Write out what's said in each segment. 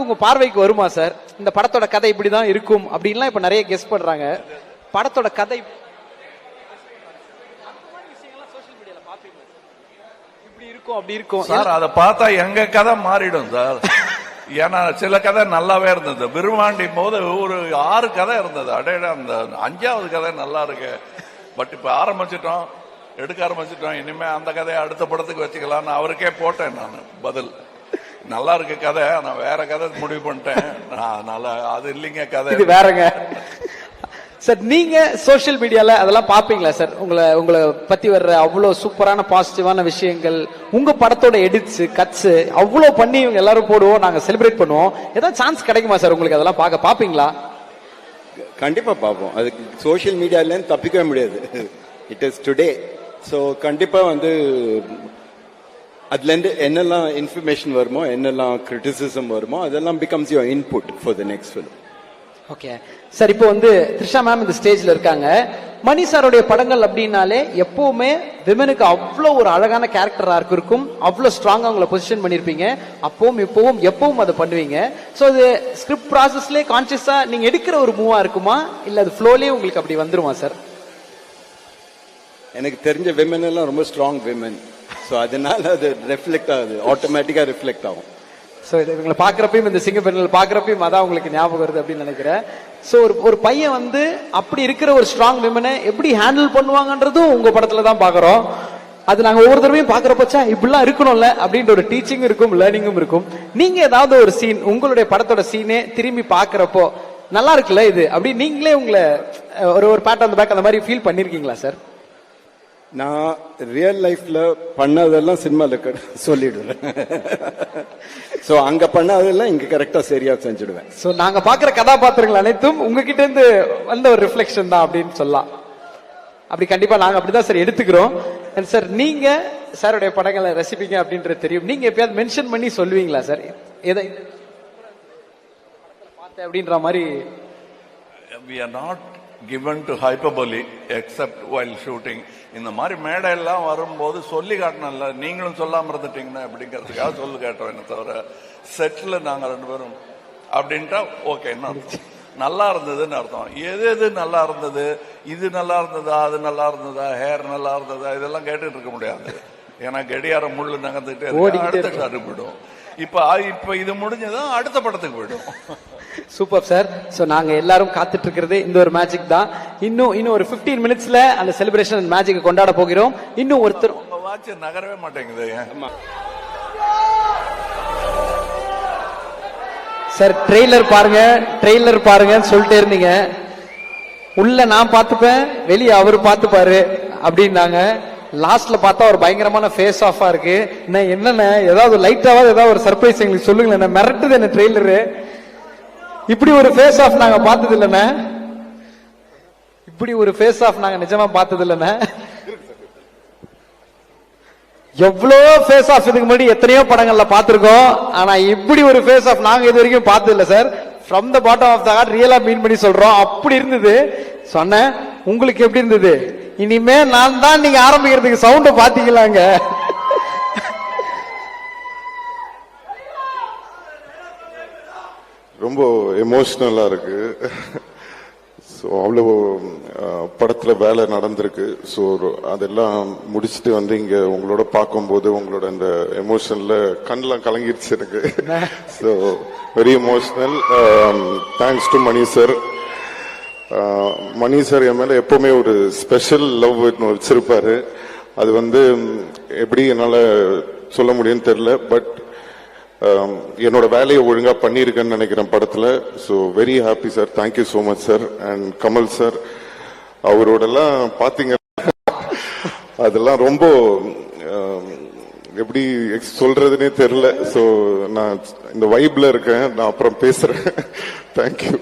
உங்க பார்வைக்கு வருமா சார்? இந்த படத்தோட கதை இப்படிதான் இருக்கும் அப்படின்லாம் இப்ப நிறைய கெஸ் பண்றாங்க. படத்தோட கதை இப்படி இருக்கும் அப்படி இருக்கும் சார். அதை பார்த்தா எங்க கதை மாறிடும் சார். ஏன்னா சில கதை நல்லாவே இருந்தது. விரும்பாண்டி போது ஒரு 6 கதை இருந்தது. அடையிட அந்த 5வது கதை நல்லா இருக்கு. பட் இப்ப ஆரம்பிச்சிட்டோம், எடுக்க ஆரம்பிச்சிட்டோம். இனிமே அந்த கதையை அடுத்த படத்துக்கு வச்சுக்கலாம்னு அவருக்கே போட்டேன் நான் பதில். நல்லா இருக்கு கதை, நான் வேற கதை முடிவு பண்ணிட்டேன். நல்லா அது இல்லைங்க கதை, இது வேறங்க. சார் நீங்க சோசியல் மீடியால அதெல்லாம் பாப்பீங்களா சார்? உங்களை பத்தி வர்ற அவ்வளவு சூப்பரான பாசிட்டிவான விஷயங்கள், உங்க படத்தோட எடிட்ஸ் கட்ஸ் அவ்வளவு பண்ணி இவங்க எல்லாரும் போடுவோம், நாங்க செலிப்ரேட் பண்ணுவோம். ஏதாவது சான்ஸ் கிடைக்குமா சார் உங்களுக்கு அதெல்லாம் பாப்பீங்களா? கண்டிப்பா பார்ப்போம். அதுக்கு சோசியல் மீடியால தப்பிக்கவே முடியாது. It is today. ஸோ கண்டிப்பா அதுல இருந்து என்னெல்லாம் இன்ஃபர்மேஷன் வருமோ, என்னெல்லாம் கிரிட்டிசிசம் வருமோ, அதெல்லாம் becomes your input for the next film. Okay sir. இப்போ த்ரிஷா மேம் இந்த ஸ்டேஜ்ல இருக்காங்க. மணி சாருடைய படங்கள் அப்படின்னாலே எப்பவுமே விமனுக்கு அவ்வளோ ஒரு அழகான கேரக்டர் ஆர்க் இருக்கும், அவ்வளோ ஸ்ட்ராங்கா அவங்கள பொசிஷன் பண்ணிருப்பீங்க. அப்பவும் எப்பவும் அதை பண்ணுவீங்க. ஸோ அது ஸ்கிரிப்ட் ப்ராசஸ்லேயே கான்சியஸா நீங்க எடுக்கிற ஒரு மூவா இருக்குமா, இல்ல அது ஃப்ளோலயே உங்களுக்கு அப்படி வந்துருமா சார்? எனக்கு தெரிஞ்ச விமன் எல்லாம் ரொம்ப ஸ்ட்ராங் விமன். ஸோ அதனால அது ரெஃப்ளெக்ட் ஆகுது, ஆட்டோமேட்டிக்கா ரிஃப்ளெக்ட் ஆகும். ஸோ இவங்களை பார்க்குறப்பையும் இந்த சிங்க பெண்கள் பார்க்குறப்பையும் அதான் உங்களுக்கு ஞாபகம் வருது அப்படின்னு நினைக்கிறேன். ஸோ ஒரு பையன் அப்படி இருக்கிற ஒரு ஸ்ட்ராங் விமனை எப்படி ஹேண்டில் பண்ணுவாங்கன்றதும் உங்க படத்துல தான் பார்க்குறோம். அது நாங்கள் ஒவ்வொரு தடவையும் பார்க்குறப்பச்சா இப்படிலாம் இருக்கணும்ல அப்படின்ற ஒரு டீச்சிங்கும் இருக்கும், லேர்னிங்கும் இருக்கும். நீங்க ஏதாவது ஒரு சீன் உங்களுடைய படத்தோட சீனே திரும்பி பார்க்குறப்போ நல்லா இருக்குல்ல இது அப்படி நீங்களே உங்களை ஒரு பேட் ஆன் தி பேக் அந்த மாதிரி ஃபீல் பண்ணிருக்கீங்களா சார்? நான் ரியல் லைஃப்ல பண்ணதெல்லாம் சினிமால சொல்லிடுவேன். சோ அங்க பண்ணதெல்லாம் இங்க கரெக்டா சரியா செஞ்சிடுவேன். சோ நாங்க பாக்குற கதாபாத்திரங்கள் அனைத்தும் உங்ககிட்ட இருந்து வந்த ஒரு ரிஃப்ளெக்ஷன் தான் அப்படின்னு சொல்லலாம். அப்படி கண்டிப்பா நாங்க அப்படிதான் சார் எடுத்துக்கிறோம். சார் நீங்க சாருடைய படங்களை ரசிப்பீங்க அப்படின்றது தெரியும். நீங்க எப்பயாவது மென்ஷன் பண்ணி சொல்லுவீங்களா சார் எதை பார்த்தேன் அப்படின்ற மாதிரி? we are not given to hyperbole except while shooting. இந்த மாதிரி மேடை எல்லாம் வரும்போது சொல்லி காட்டணும்ல, நீங்களும் சொல்லாம இருந்துட்டீங்கன்னா அப்படிங்கிறதுக்காக சொல்லி காட்டுறோம். என்ன தவிர செட்ல நாங்க 2 பேரும் அப்படின்ட்டா ஓகே, நல்லா இருந்ததுன்னு அர்த்தம். எது நல்லா இருந்தது, இது நல்லா இருந்ததா, அது நல்லா இருந்ததா, ஹேர் நல்லா இருந்ததா, இதெல்லாம் கேட்டுட்டு இருக்க முடியாது. ஏன்னா கடியாரம் முள்ளு நகர்ந்துட்டே அடுத்த ஷாட்டு போயிடும். இப்ப இது முடிஞ்சதான் அடுத்த படத்துக்கு போயிடும். Super sir. சோ நாங்க எல்லாரும் காத்துட்டு இருக்கிறது இந்த ஒரு மேஜிக் தான். இன்னும் ஒரு 15 மினிட்ஸ்ல அந்த செலிப்ரேஷன் மேஜிக் கொண்டாட போகிறோம். இன்னும் ஒருத்தர் வாட்ச் நகரவே மாட்டேங்குது சார். ட்ரெய்லர் பாருங்கன்னு சொல்லிட்டே இருந்தீங்க. உள்ள நான் பார்த்துப்பேன், வெளியே அவரு பார்த்துப்பாரு அப்படின்னாங்க. லாஸ்ட்ல பார்த்தா ஒரு பயங்கரமான ஃபேஸ் ஆஃபா இருக்கு. என்னென்ன ஏதாவது லைட்டாவது ஏதாவது ஒரு சர்ப்ரைஸ் எங்களுக்கு சொல்லுங்களேன். மிரட்டுது என்ன ட்ரெய்லரு. இப்படி ஒரு ஃபேஸ் ஆஃப் நாங்க பார்த்தது இல்லைண்ணே. இப்படி ஒரு ஃபேஸ் ஆஃப் நாங்க நிஜமா பார்த்தது இல்லைண்ணே. எவ்வளோ ஃபேஸ் ஆஃப் இதுக்கு முன்னாடி எத்தனையோ படங்கள்ல பார்த்திருக்கோம். ஆனா இப்படி ஒரு ஃபேஸ் ஆஃப் நாங்க இது வரைக்கும் பார்த்தது இல்லை sir. From the bottom of the heart ரியலா மீன் பண்ணி சொல்றோம். அப்படி இருந்தது. சொன்ன உங்களுக்கு எப்படி இருந்தது? இனிமே நான் தான் நீங்க ஆரம்பிக்கிறதுக்கு சவுண்ட் பாத்தீங்களாங்க. ரொம்ப எமோஷ்னலா இருக்கு. ஸோ அவ்வளோ படத்துல வேலை நடந்திருக்கு. ஸோ அதெல்லாம் முடிச்சுட்டு இங்க உங்களோட பார்க்கும்போது உங்களோட அந்த எமோஷன்ல கண்ணெல்லாம் கலங்கிருச்சு எனக்கு. So very emotional. Thanks to Mani sir. Mani sir என் மேல எப்பவுமே ஒரு ஸ்பெஷல் லவ் வச்சிருப்பாரு. அது எப்படி என்னால சொல்ல முடியும்னு தெரியல. பட் என்னோட வேலையை ஒழுங்கா பண்ணியிருக்கேன்னு நினைக்கிறேன் படத்துல. So very happy sir. Thank you so much sir. And Kamal sir அவரோடலாம் பாத்தீங்க, அதெல்லாம் ரொம்ப எப்படி சொல்றதுன்னே தெரியல. ஸோ நான் இந்த வைப்ல இருக்கேன். நான் அப்புறம் பேசுறேன். தேங்க்யூ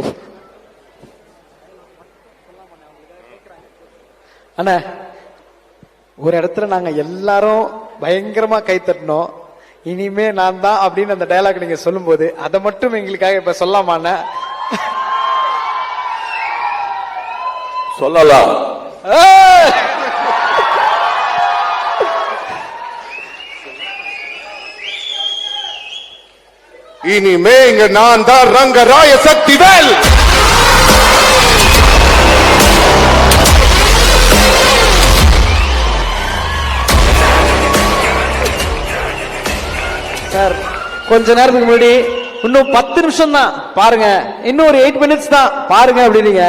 அண்ணா. ஒரு இடத்துல நாங்க எல்லாரும் பயங்கரமா கை தட்டினோம். இனிமே நான் தான் அப்படின்னு அந்த டயலாக் நீங்க சொல்லும் போது அதை மட்டும் எங்களுக்காக இப்ப சொல்லாமான சொல்லலாம். இனிமே இங்க நான் தான் ரங்கராய சக்திவேல். சார் கொஞ்ச நேரத்துக்கு முன்னாடி இன்னும் 10 நிமிஷம் தான் பாருங்க, இன்னும் ஒரு 8 மினிட்ஸ் தான் பாருங்க அப்படின்னீங்க.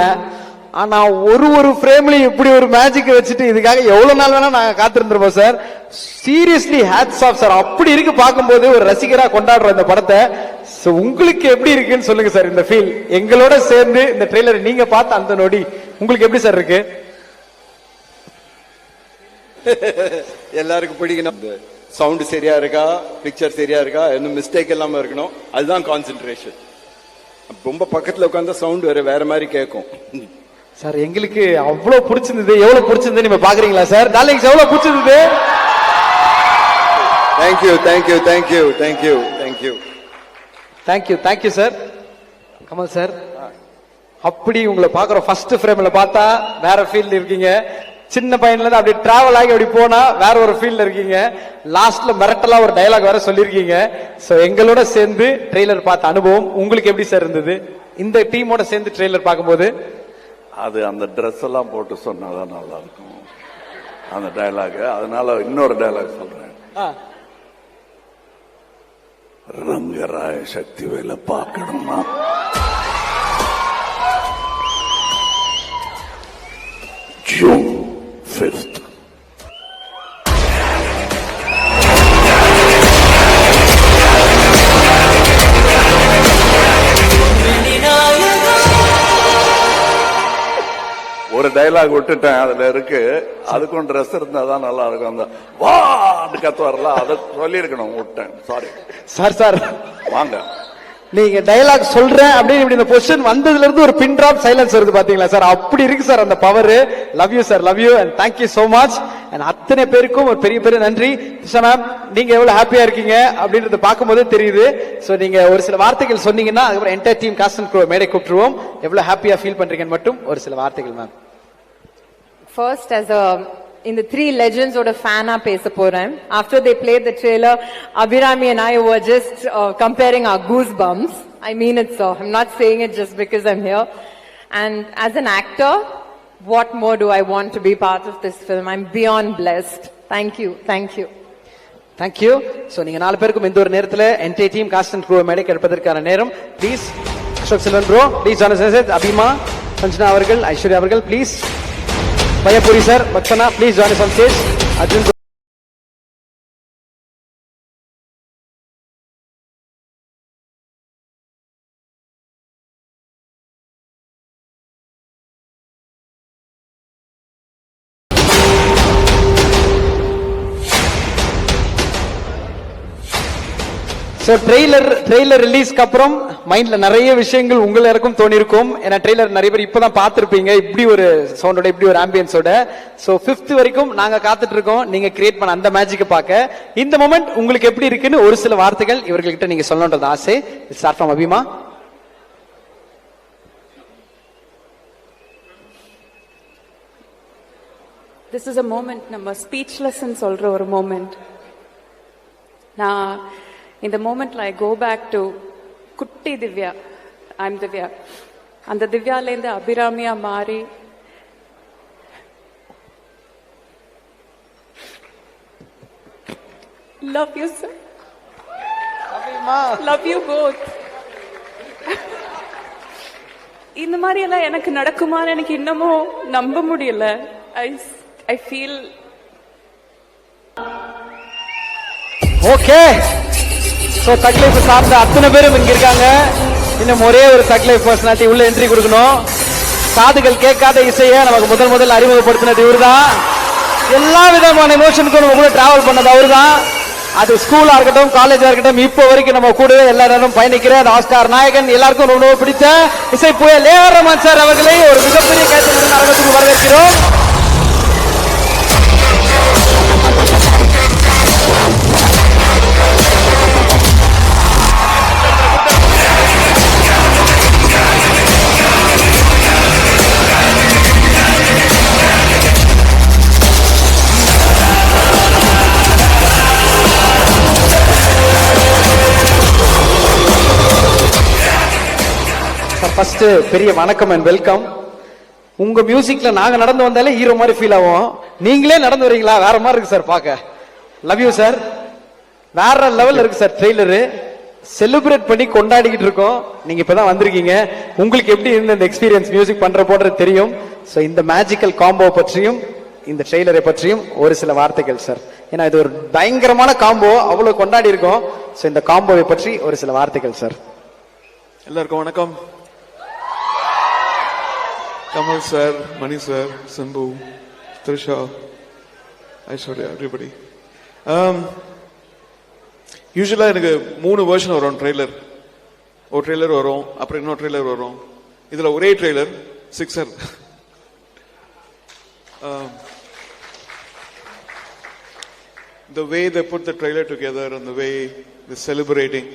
ஆனா ஒரு ஃப்ரேம்லயும் இப்படி ஒரு மேஜிக் வச்சுட்டு இதுக்காக எவ்வளவு நாள் வேணா நாங்க காத்திருந்திருப்போம் sir. Seriously hats off sir. அப்படி இருக்கு பார்க்கும்போது ஒரு ரசிகரா கொண்டாடுற இந்த படத்தை. உங்களுக்கு எப்படி இருக்குன்னு சொல்லுங்க சார் இந்த ஃபீல். எங்களோட சேர்ந்து இந்த ட்ரெய்லர் நீங்க பார்த்த அந்த நொடி உங்களுக்கு எப்படி சார் இருக்கு? எல்லாருக்கும் பிடிக்கணும். சவுண்ட் சரியா இருக்கா, பிக்சர் சரியா இருக்கா, இன்னும் மிஸ்டேக் இல்லாம இருக்கணும். அதுதான் கான்சென்ட்ரேஷன். ரொம்ப பக்கத்துல உட்கார்ந்தா சவுண்ட் வேற மாதிரி கேட்கும். சார் எங்களுக்கு அவ்வளவு பிடிச்சிருந்தது. எவ்வளவு பிடிச்சிருந்தது நீங்க பாக்குறீங்களா சார்? டார்லிங்ஸ் எவ்வளவு பிடிச்சிருந்தது? Thank you thank you thank you thank you thank you thank you thank you sir. Kamal sir, அப்படி உங்களை பாக்குறோம். ஃபர்ஸ்ட் ஃப்ரேம்ல பார்த்தா வேற ஃபீல்ட் இருக்கீங்க. சின்ன பையன்ல இருந்து அப்படி டிராவல் ஆகி அப்படி போனா வேற ஒரு ஃபீல்ட்ல இருக்கீங்க. லாஸ்ட்ல மிரட்டலா ஒரு டயலாக் வேற சொல்லிருக்கீங்க. சோ எங்களோட சேர்ந்து ட்ரெய்லர் பார்த்த அனுபவம் உங்களுக்கு எப்படி சார் இருந்தது? இந்த டீமோட சேர்ந்து ட்ரெய்லர் பார்க்கும்போது அது அந்த ட்ரெஸ் எல்லாம் போட்டு சொன்னாதான் நல்லா இருக்கும் அந்த டயலாக். அதனால இன்னொரு டயலாக் சொல்றேன். ரங்கராய சக்திவேலை பார்க்கணுமா? June 5th. ஒரு டைலாக் விட்டுட்டேன், அதுல இருக்கு. அதுக்கும் ட்ரெஸ் இருந்தாதான் நல்லா இருக்கும். அந்த வா கத்து வரல, அதை சொல்லி இருக்கணும், விட்டேன். Sorry sir. சார் வாங்க, நீங்க டயலாக் சொல்றேன் அப்படின்னு இப்படி இந்த பொசிஷன் வந்ததுல இருந்து ஒரு பின் டிராப் சைலன்ஸ் வருது பாத்தீங்களா சார்? அப்படி இருக்கு சார் அந்த power. Love you sir, love you and thank you so much. And அத்தனை பேருக்கும் ஒரு பெரிய பெரிய நன்றி. மேம், நீங்க எவ்வளவு ஹாப்பியா இருக்கீங்க அப்படின்றத பார்க்கும்போது தெரியுது. சோ நீங்க ஒரு சில வார்த்தைகள் சொன்னீங்கன்னா அதுக்கப்புறம் entire team cast and crew மேடை கூப்பிட்டுருவோம். எவ்வளவு ஹாப்பியா ஃபீல் பண்றீங்கன்னு மட்டும் ஒரு சில வார்த்தைகள் ma'am. First, in the three legends or a fan பேச போறேன். After they played the trailer, Abhirami and I were just comparing our goosebumps. I mean it, so I'm not saying it just because I'm here. And as an actor, what more do I want to be part of this film? I'm beyond blessed. Thank you, thank you. Thank you. So நீங்க 4 பேருக்கும் இந்த ஒரு நேரத்துல entire team cast and crew மேடை எடுப்பதற்கான நேரம். Please Ashok Selvan bro, please Janas, Abhima, Sanjana அவர்கள், ஐஸ்வர்யா அவர்கள், please Bayapuri sir, Bhaksana, please join us on stage. Arjun. So trailer ரிலீஸ்க்கு அப்புறம் மைண்ட்ல நிறைய விஷயங்கள் உங்க எல்லாருக்கும் தோணி இருக்கும். ஏன்னா ட்ரெய்லர் நிறைய பேர் இப்பதான் பார்த்திருப்பீங்க, இப்படி ஒரு சவுண்டோட, இப்படி ஒரு ஆம்பியன்ஸோட. சோ 5th வரைக்கும் நாங்க காத்துட்டு இருக்கோம் நீங்க கிரியேட் பண்ண அந்த மேஜிக்கை பார்க்க. இந்த மொமெண்ட் உங்களுக்கு எப்படி இருக்குன்னு ஒரு சில வார்த்தைகள் இவர்கிட்ட நீங்க சொல்லணும்ன்றது ஆசை. Start from Abhima. This is a moment நம்ம ஸ்பீச்லெஸ் சொல்ற ஒரு மோமெண்ட். நான் இந்த மோமெண்ட்ல ஐ கோ பேக் டு குட்டி திவ்யா. ஐம் திவ்யா. அந்த திவ்யால இருந்து அபிராமியா மாறி love you sir. Love you both. இந்த மாதிரி எல்லாம் எனக்கு நடக்குமான்னு எனக்கு இன்னமும் நம்ப முடியல. I feel okay. சோ தக் லைஃப் சார்ந்த அத்தனை பேரும் இங்க இருக்காங்க. இன்னும் ஒரே ஒரு தக் லைஃப் பர்சனாலிட்டி உள்ள என்ட்ரி கொடுக்கணும். காதுகள் கேட்காத இசையை நமக்கு முதல் அறிமுகப்படுத்தினது இவர்தான். எல்லா விதமான எமோஷனுக்கும் நம்ம கூட டிராவல் பண்ணது அவர்தான். அது ஸ்கூலா இருக்கட்டும், காலேஜா இருக்கட்டும், இப்போ வரைக்கும் நம்ம கூடவே எல்லா நேரம் பயணிக்கிற ஆஸ்கார் நாயகன், எல்லாருக்கும் ரொம்ப பிடித்த இசை புயல் ஏஆர் ரஹ்மான் சார் அவர்களை ஒரு மிகப்பெரிய கைத்தட்டலுடன் அரங்கத்துக்கு வரவேற்கிறோம். ஃபர்ஸ்ட் பெரிய வணக்கம் அண்ட் வெல்கம். உங்க மியூசிக்ல நாங்க நடந்து வந்தாலே ஹீரோ மாதிரி ஃபீல் ஆகும். நீங்களே நடந்து வரீங்களா, வேற மாதிரி இருக்கு சார் பார்க்க. Love you sir. வேற லெவல் இருக்கு சார் ட்ரெய்லரு. செலிப்ரேட் பண்ணி கொண்டாடிக்கிட்டு இருக்கோம். நீங்க இப்பதான் வந்திருக்கீங்க. உங்களுக்கு எப்படி இருந்த இந்த எக்ஸ்பீரியன்ஸ் மியூசிக் பண்ற போன்றது தெரியும். சோ இந்த மேஜிக்கல் காம்போ பற்றியும் இந்த ட்ரெய்லரை பற்றியும் ஒரு சில வார்த்தைகள் சார். ஏன்னா இது ஒரு பயங்கரமான காம்போ, அவ்வளவு கொண்டாடி இருக்கோம். சோ இந்த காம்போவை பற்றி ஒரு சில வார்த்தைகள் சார். எல்லாருக்கும் வணக்கம். Kamal sir, Mani sir, Simbu, Trisha, Aishwarya, everybody. யூஸ்வலா எனக்கு 3 வெர்ஷன் வரும் ட்ரெய்லர். ஒரு ட்ரெய்லர் வரும், அப்புறம் இன்னொரு ட்ரெய்லர் வரும். இதுல ஒரே trailer sixer. The way they put the trailer together and the way they're celebrating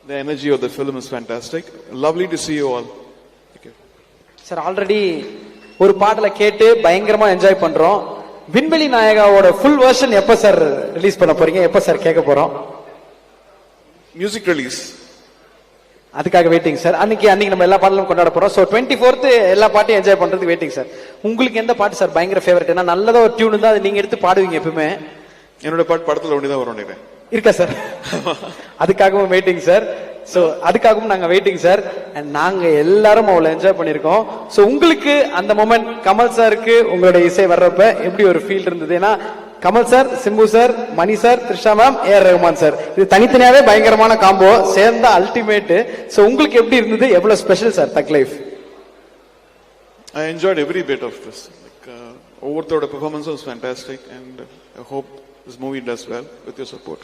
the energy of the film is fantastic. Lovely to see you all. Thank you. Sir already ஒரு பாடலை கேட்டு பயங்கரமா enjoy பண்றோம். விண்வெளி நாயகாவோட full version எப்ப sir release பண்ண போறீங்க, எப்ப சார் கேட்க போறோம்? Music release. அதுக்காக வெயிட்டிங் சார். அன்னைக்கு நம்ம எல்லா பாடலும் கொண்டாட போறோம். சோ 24th எல்லா பாட்டையும் என்ஜாய் பண்றதுக்கு வெயிட்டிங் சார். உங்களுக்கு எந்த பாட்டு சார் பயங்கர ஃபேவரட்? ஏன்னா நல்லதா ஒரு டியூன் தான், அது நீங்க எடுத்து பாடுவீங்க எப்பவுமே. என்னோட பாட்டு படத்துல ஒண்ணுதான் வரும் நினைக்கிறேன். இருக்கா சார்? அதுக்காகவும் வெயிட்டிங் சார். சோ அதுக்காகவும் நாங்க வெயிட்டிங் சார். அண்ட் நாங்க எல்லாரும் அவ்வளவு என்ஜாய் பண்ணிருக்கோம். சோ உங்களுக்கு அந்த மொமெண்ட் கமல் சாருக்கு உங்களுடைய இசை வர்றப்ப எப்படி ஒரு ஃபீல் இருந்தது? ஏன்னா Kamal sir, Simbu sir, Mani sir, Trisha ma'am, AR Rahman sir, இது தனித்தனியாவே பயங்கரமான காம்போ, சேர்ந்த அல்டிமேட். சோ உங்களுக்கு எப்படி இருந்தது? எவ்வளவு ஸ்பெஷல் சார் தக் life? I enjoyed every bit of this. ஒவ்வொருத்தரோட performance was fantastic and I hope this movie does well with your support.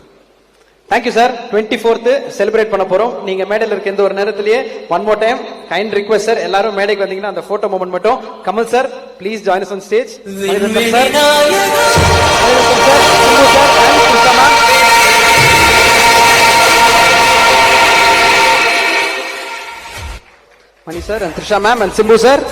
Thank you sir. 24th celebrate பண்ண போறோம். நீங்க மேடையில் இருக்க எந்த ஒரு நேரத்திலேயே one more time kind request sir, எல்லாரும் மேடைக்கு வந்தீங்கன்னா அந்த போட்டோ மொமெண்ட் மட்டும். Kamal sir please join us on stage. Mani sir and Trisha ma'am and Simbu sir.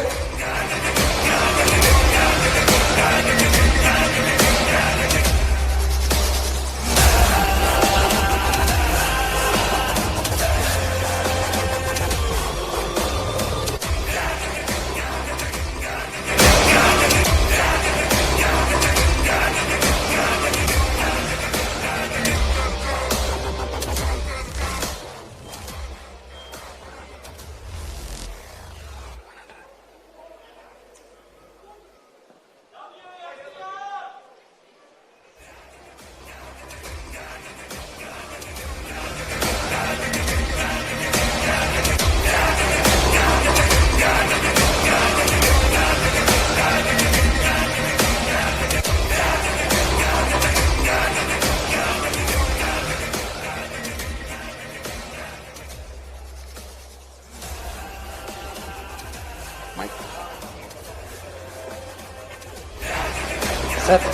Sir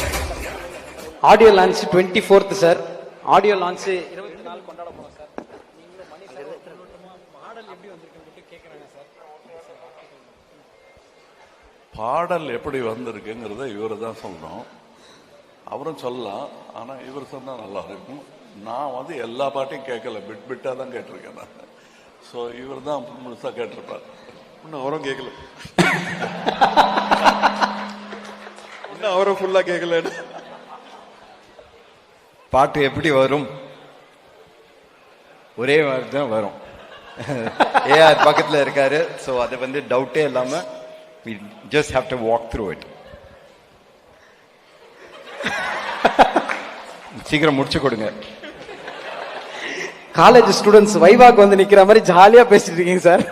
audio launch 24th sir. Audio launch 24 கொண்டாட போறோம் சார். நீங்களும் மணி சார் மாடல் எப்படி வந்திருக்குன்னு கேக்குறாங்க சார். பாடல் எப்படி வந்திருக்குங்கிறத இவரு தான் சொல்லணும். அவரும் சொல்லலாம், ஆனா இவர் சொன்னா நல்லா இருக்கும். நான் வந்து எல்லா பாட்டையும் கேட்கல, பிட் பிட்டா தான் கேட்டிருக்கேன் நான். ஸோ இவர் தான் முழுசா கேட்டிருப்பார். இன்னும் அவரும் கேட்கல. இன்னும் அவரும் ஃபுல்லா கேட்கல. பாட்டு எப்படி வரும்? ஒரே மாதிரி தான் வரும். ஏஆர் பக்கத்துல இருக்காரு. ஸோ அதை வந்து டவுட்டே இல்லாம we just have to walk through it. சீக்கிரம் முடிச்சு கொடுங்க. காலேஜ் ஸ்டூடெண்ட்ஸ் வைவாக்கு வந்து நிக்கிற மாதிரி ஜாலியா பேசிட்டு இருக்கீங்க சார்.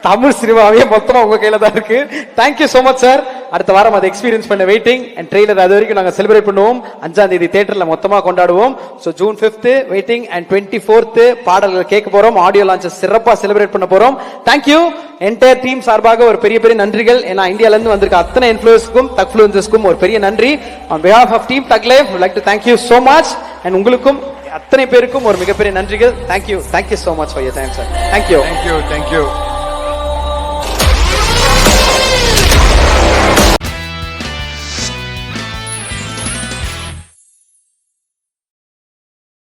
தமிழ் சினிமாவே மொத்தமா உங்க கையில தான் இருக்கு. Thank you so much sir. அடுத்த வாரம் அதை எக்ஸ்பீரியன்ஸ் பண்ண வெயிட்டிங். அண்ட் ட்ரெய்லர் அது வரைக்கும் நாங்க செலிப்ரேட் பண்ணுவோம். 5ஆம் தேதி தியேட்டர்ல மொத்தமா கொண்டாடுவோம். So June 5th waiting and 24th பாடல்கள் கேட்க போறோம். ஆடியோ லான்ச் சிறப்பா செலிப்ரேட் பண்ண போறோம். தேங்க்யூ. என்டையர் டீம் சார்பாக ஒரு பெரிய பெரிய நன்றிகள். ஏன்னா இந்தியால இருந்து வந்திருக்க அத்தனை இன்ஃப்ளூயன்ஸ்க்கும் தக்ஃப்ளூயன்சஸ்க்கும் ஒரு பெரிய நன்றி. On behalf of team Tug Life would like to thank you so much. and உங்களுக்கும் அத்தனை பேருக்கும் ஒரு மிகப்பெரிய நன்றிகள். Thank you so much for your time sir. thank you.